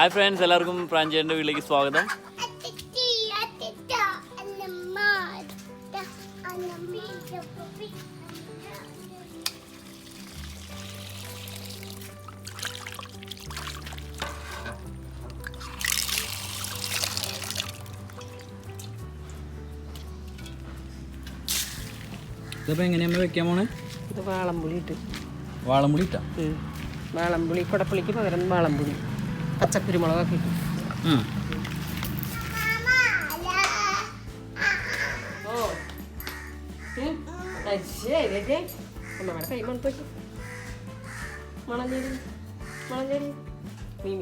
Hi friends, എല്ലാവർക്കും പ്രാഞ്ചിയേട്ടൻ്റെ വീട്ടിലേക്ക് സ്വാഗതം. ഇതിപ്പോൾ എങ്ങനെയാ വെക്കാൻ പോണേ? ഇത് വാളംപുളി ഇട്ട് വാളംപുളി ഇട്ടാ വാളംപുളി കുടപ്പുളിക്ക് പകരം വാളംപുളി പച്ചക്കുരുമുളകൊക്കെ ഇട്ടു. അമ്മയുടെ കൈ മണത്തോക്കി മണഞ്ഞേരി മണഞ്ഞേരി മീൻ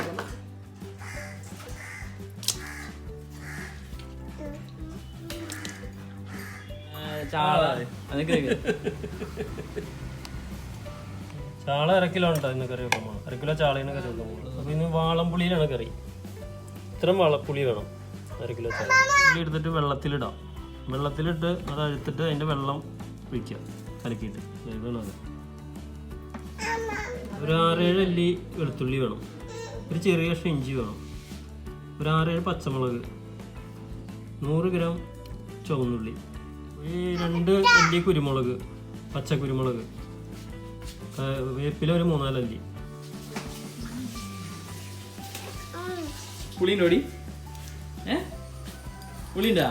ചാള ചാള 1 കിലോ ഉണ്ടോ ഇന്ന് കറി വെക്കാൻ പോകണം. 1 കിലോ ചാളേനെ കറി വെക്കാൻ പോകണം. അപ്പോൾ ഇന്ന് വാളംപുളിയിലാണ് കറി. ഇത്രയും വാളപ്പുളി വേണം. 1 കിലോ ചാള പുളി എടുത്തിട്ട് വെള്ളത്തിലിടാം. വെള്ളത്തിലിട്ട് അത് അഴുത്തിട്ട് അതിൻ്റെ വെള്ളം ഒഴിക്കുക കലക്കിയിട്ട്. വേണം ഒരു 6-7 അല്ലി വെളുത്തുള്ളി വേണം. ഒരു ചെറിയ കഷ്ണം ഇഞ്ചി വേണം. ഒരു 6-7 പച്ചമുളക്, 100 ഗ്രാം ചുവന്നുള്ളി, ഒരു 2 അല്ലി കുരുമുളക്, പച്ചക്കുരുമുളക്, വേപ്പില ഒരു 3-4 അല്ലി. പുളിണ്ടോടി? പുളിണ്ടാ?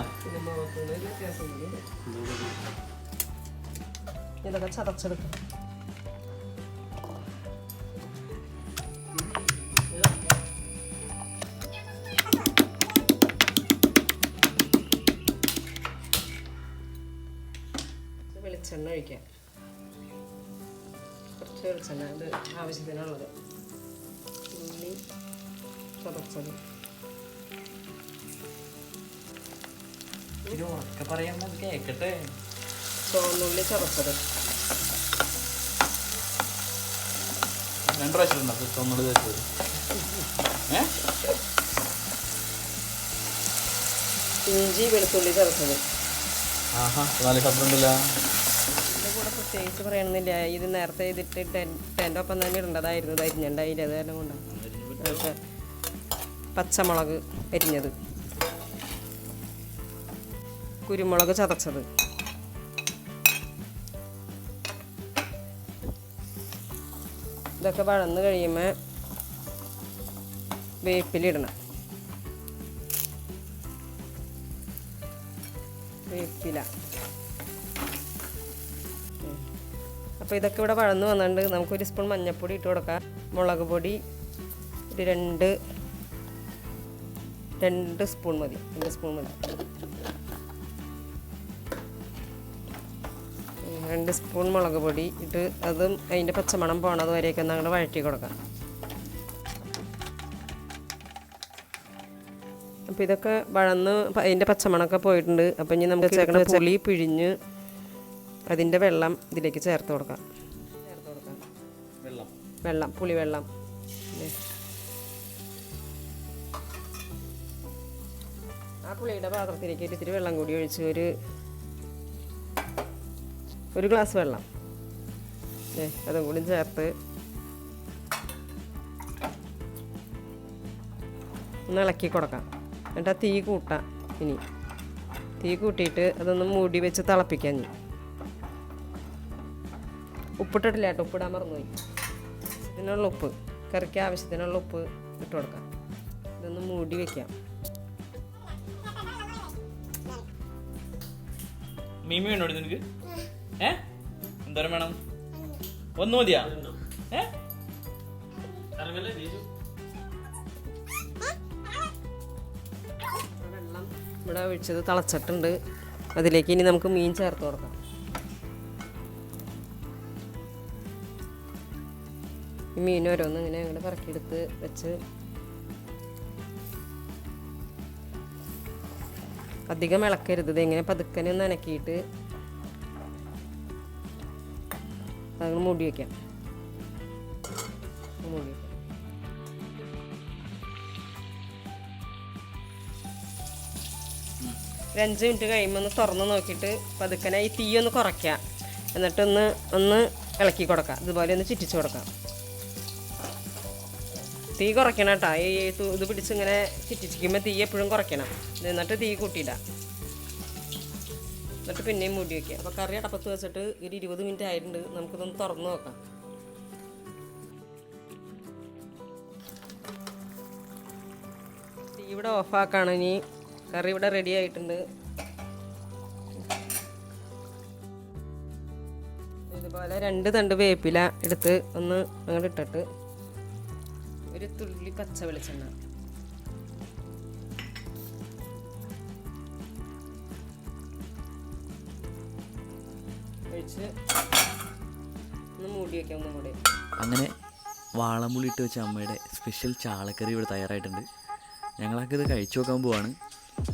ഇതൊക്കെ ചതച്ചെടുക്കാം. വെളിച്ചെണ്ണ ഒഴിക്കാം. കുറച്ച് വെളിച്ചെണ്ണ, ഇത് ആവശ്യത്തിനുള്ളത്. ഉള്ളി ചതച്ചത്, കേക്കട്ടെ. ചുവന്നുള്ളി ചതച്ചത്, 2 പ്രാവശ്യം ഉണ്ടോ തൊന്നൂറ് തേച്ചത്? ഇഞ്ചി വെളുത്തുള്ളി ചതച്ചത്. നല്ല ശബ്ദം ഉണ്ടല്ലോ. ഇതിൻ്റെ കൂടെ പ്രത്യേകിച്ച് പറയണമെന്നില്ല, ഇത് നേരത്തെ ഇതിട്ട് ടെൻ്റെ ഒപ്പം തന്നെ ഇടേണ്ടതായിരുന്നു. ഇത് അരിഞ്ഞണ്ടായില്ല, അത് കാരണം കൊണ്ടാണ്. പച്ചമുളക് അരിഞ്ഞത്, കുരുമുളക് ചതച്ചത്, ഇതൊക്കെ വഴന്ന് കഴിയുമ്പോൾ വേപ്പിലിടണം. വേപ്പില. അപ്പോൾ ഇതൊക്കെ ഇവിടെ വഴന്ന് വന്നിട്ടുണ്ട്. നമുക്കൊരു സ്പൂൺ മഞ്ഞൾപ്പൊടി ഇട്ട് കൊടുക്കാം. മുളക് പൊടി ഒരു 2 സ്പൂൺ മതി. 2 സ്പൂൺ മതി. 2 സ്പൂൺ മുളക് പൊടി ഇട്ട് അതും അതിൻ്റെ പച്ചമണം പോണത് വരെയൊക്കെ ഒന്ന് അങ്ങോട്ട് വഴറ്റി കൊടുക്കാം. അപ്പോൾ ഇതൊക്കെ വഴന്ന് അതിൻ്റെ പച്ചമണമൊക്കെ പോയിട്ടുണ്ട്. അപ്പോൾ ഇനി നമുക്ക് ചേർക്കുന്ന പുളി പിഴിഞ്ഞ് അതിൻ്റെ വെള്ളം ഇതിലേക്ക് ചേർത്ത് കൊടുക്കാം. വെള്ളം പുളിവെള്ളം. ആ പുളിയുടെ പാത്രത്തിലേക്ക് ഇത്തിരി വെള്ളം കൂടി ഒഴിച്ച് ഒരു ഗ്ലാസ് വെള്ളം അതും കൂടി ചേർത്ത് ഒന്ന് ഇളക്കി കൊടുക്കാം. എന്നിട്ട് ആ തീ കൂട്ടാം. ഇനി തീ കൂട്ടിയിട്ട് അതൊന്ന് മൂടി വെച്ച് തിളപ്പിക്കാം. ഉപ്പിട്ടിട്ടില്ല കേട്ടോ, ഉപ്പിടാൻ മറന്നുപോയി. ഇതിനുള്ള ഉപ്പ്, കറിക്ക് ആവശ്യത്തിനുള്ള ഉപ്പ് ഇട്ട് കൊടുക്കാം. ഇതൊന്ന് മൂടി വയ്ക്കാം. മീൻ വേണോ നിനക്ക്? എന്തോരം വേണം? 1 മതിയാ? വെള്ളം ഇവിടെ ഒഴിച്ചത് തിളച്ചിട്ടുണ്ട്. അതിലേക്ക് ഇനി നമുക്ക് മീൻ ചേർത്ത് കൊടുക്കാം. ഈ മീൻ ഓരോന്ന് ഇങ്ങനെ അങ്ങോട്ട് പറക്കിയെടുത്ത് വെച്ച് അധികം ഇളക്കരുത്. ഇങ്ങനെ പതുക്കനെ ഒന്ന് നനക്കിയിട്ട് അതങ്ങ് മൂടി വയ്ക്കാം. മൂടി വയ്ക്കാം. ഒരു 5 മിനിറ്റ് കഴിയുമ്പോൾ ഒന്ന് തുറന്ന് നോക്കിയിട്ട് പതുക്കനെ ഈ തീ ഒന്ന് കുറയ്ക്കാം. എന്നിട്ടൊന്ന് ഇളക്കി കൊടുക്കാം. ഇതുപോലെ ഒന്ന് ചുറ്റിച്ച് കൊടുക്കാം. തീ കുറയ്ക്കണം കേട്ടോ. ഈ ഇത് പിടിച്ചിങ്ങനെ ചിറ്റിച്ചിക്കുമ്പോൾ തീ എപ്പോഴും കുറയ്ക്കണം. എന്നിട്ട് തീ കൂട്ടിയിടാം. എന്നിട്ട് പിന്നെയും മൂടി വയ്ക്കുക. അപ്പോൾ കറി അടപ്പത്ത് വെച്ചിട്ട് ഒരു 20 മിനിറ്റ് ആയിട്ടുണ്ട്. നമുക്കിതൊന്ന് തുറന്ന് നോക്കാം. തീ ഇവിടെ ഓഫാക്കാണ്. ഇനി കറി ഇവിടെ റെഡി ആയിട്ടുണ്ട്. ഇതുപോലെ 2 തണ്ട് വേപ്പില എടുത്ത് ഒന്ന് അങ്ങോട്ട് ഇട്ടിട്ട് ഒരു തുള്ളി പച്ച വെളിച്ചെണ്ണ ഒഴിച്ച് ഒന്ന് മൂടി വയ്ക്കാം. ഒന്നും കൂടി അങ്ങനെ വാളംപുളി ഇട്ട് വെച്ച അമ്മയുടെ സ്പെഷ്യൽ ചാളക്കറി ഇവിടെ തയ്യാറായിട്ടുണ്ട്. ഞങ്ങളൊക്കെ ഇത് കഴിച്ചു നോക്കാൻ പോവാണ്.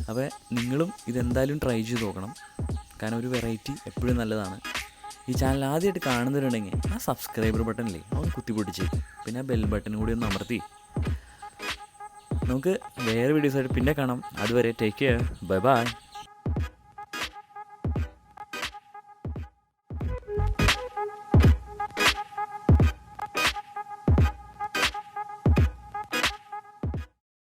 അപ്പോൾ നിങ്ങളും ഇതെന്തായാലും ട്രൈ ചെയ്ത് നോക്കണം. കാരണം ഒരു വെറൈറ്റി എപ്പോഴും നല്ലതാണ്. ഈ ചാനൽ ആദ്യമായിട്ട് കാണുന്നവരുണ്ടെങ്കിൽ ആ സബ്സ്ക്രൈബർ ബട്ടണില്ലേ ഒന്ന് കുത്തിപ്പൊട്ടിച്ച് പിന്നെ ആ ബെൽ ബട്ടൺ കൂടി ഒന്ന് അമർത്തി. നമുക്ക് വേറെ വീഡിയോസായിട്ട് പിന്നെ കാണാം. അതുവരെ ടേക്ക് കെയർ. Bye bye.